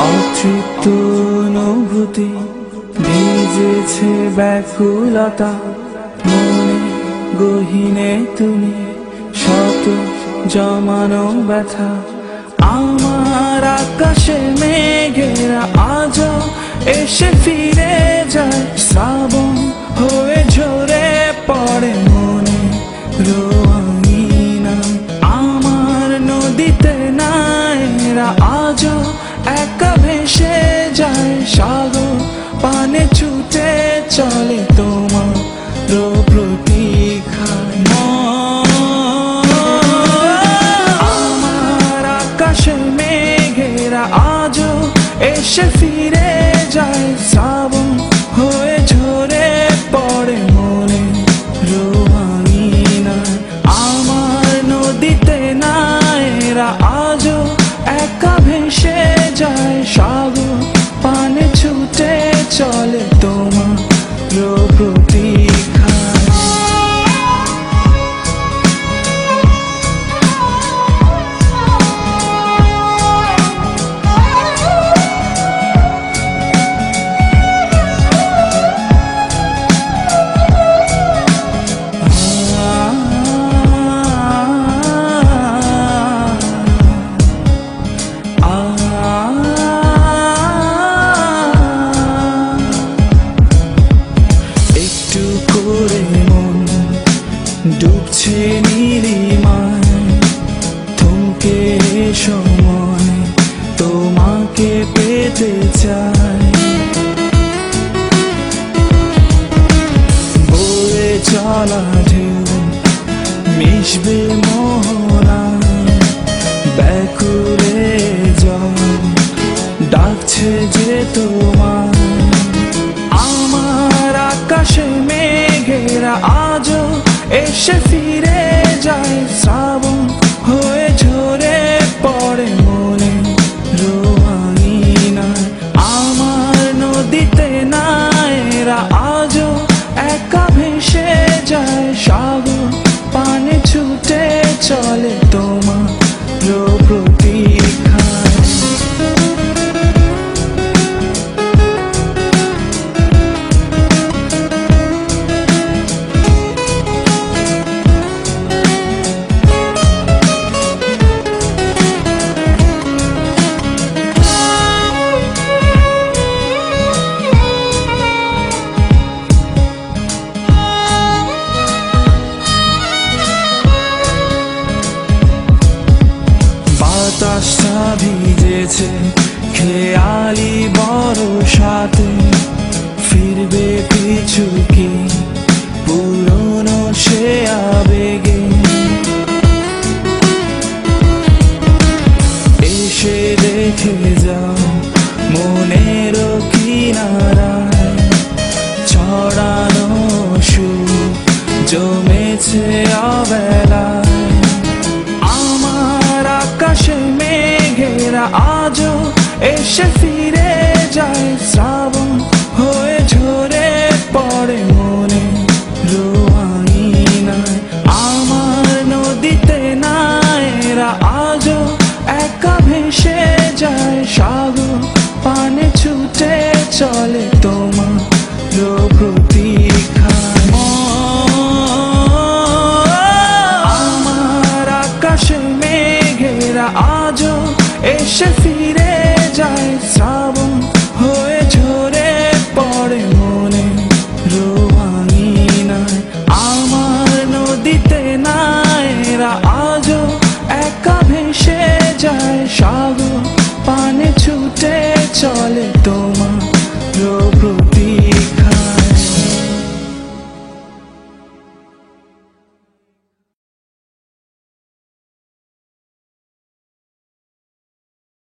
অতৃপ্ত অনুভূতি ভিজেছে ব্যাকুলতা মনে গহীনে তুমি শত জমানো ব্যথা। আমার আকাশে মেঘেরা আজও এসে ফিরে যায়, শ্রাবণ হয়ে ঝরে পড়ে মনে রঙিনা। আমার নদীতে নায়েরা আজও একা ভেসে যায়, সাগর পানে ছুটে চলে তোমার প্রতীক্ষায়। আমার আকাশে মেঘেরা আজও এসে ফিরে যায়, শ্রাবণ হয়ে ঝরে পড়ে মনে রঙিনা। আমার নদীতে নায়েরা আজও একা ভেসে যায়, সাগর পানে ছুটে চলে তোমার প্রতীক্ষায়। ডুবছে নীলিমায় থমকে সময়, তোমাকে পেতে চাই। বয়ে চলা ঢেউ মিশবে মোহনায়, ব্যাকুলে জল ডাকছে যে তোমায়। আমার আকাশে মেঘেরা আজও এসে ফিরে যায়, শ্রাবণ হয়ে ঝরে পড়ে মনে রঙিনা। আমার নদীতে নায়েরা আজও একা ভেসে যায়, সাগর পানে ছুটে চলে তোমার প্রতীক্ষায়। বাতাসটা ভিজেছে খেয়ালি বর্ষাতে, ফিরবে পিছু কি পুরনো সে আবেগে। এসে দেখে যাও মনের কিনারায়, ছড়ানো সুখ জমেছে অবেলায়। আমার আকাশে মেঘেরা আজও এসে ফিরে যায়, শ্রাবণ হয়ে ঝরে পড়ে মনে রঙিনায়। আমার নদীতে নায়েরা আজও একা ভেসে যায়, সাগর পানে ছুটে চলে তোমার প্রতীক্ষায়। আমার আকাশে মেঘেরা আজও এসে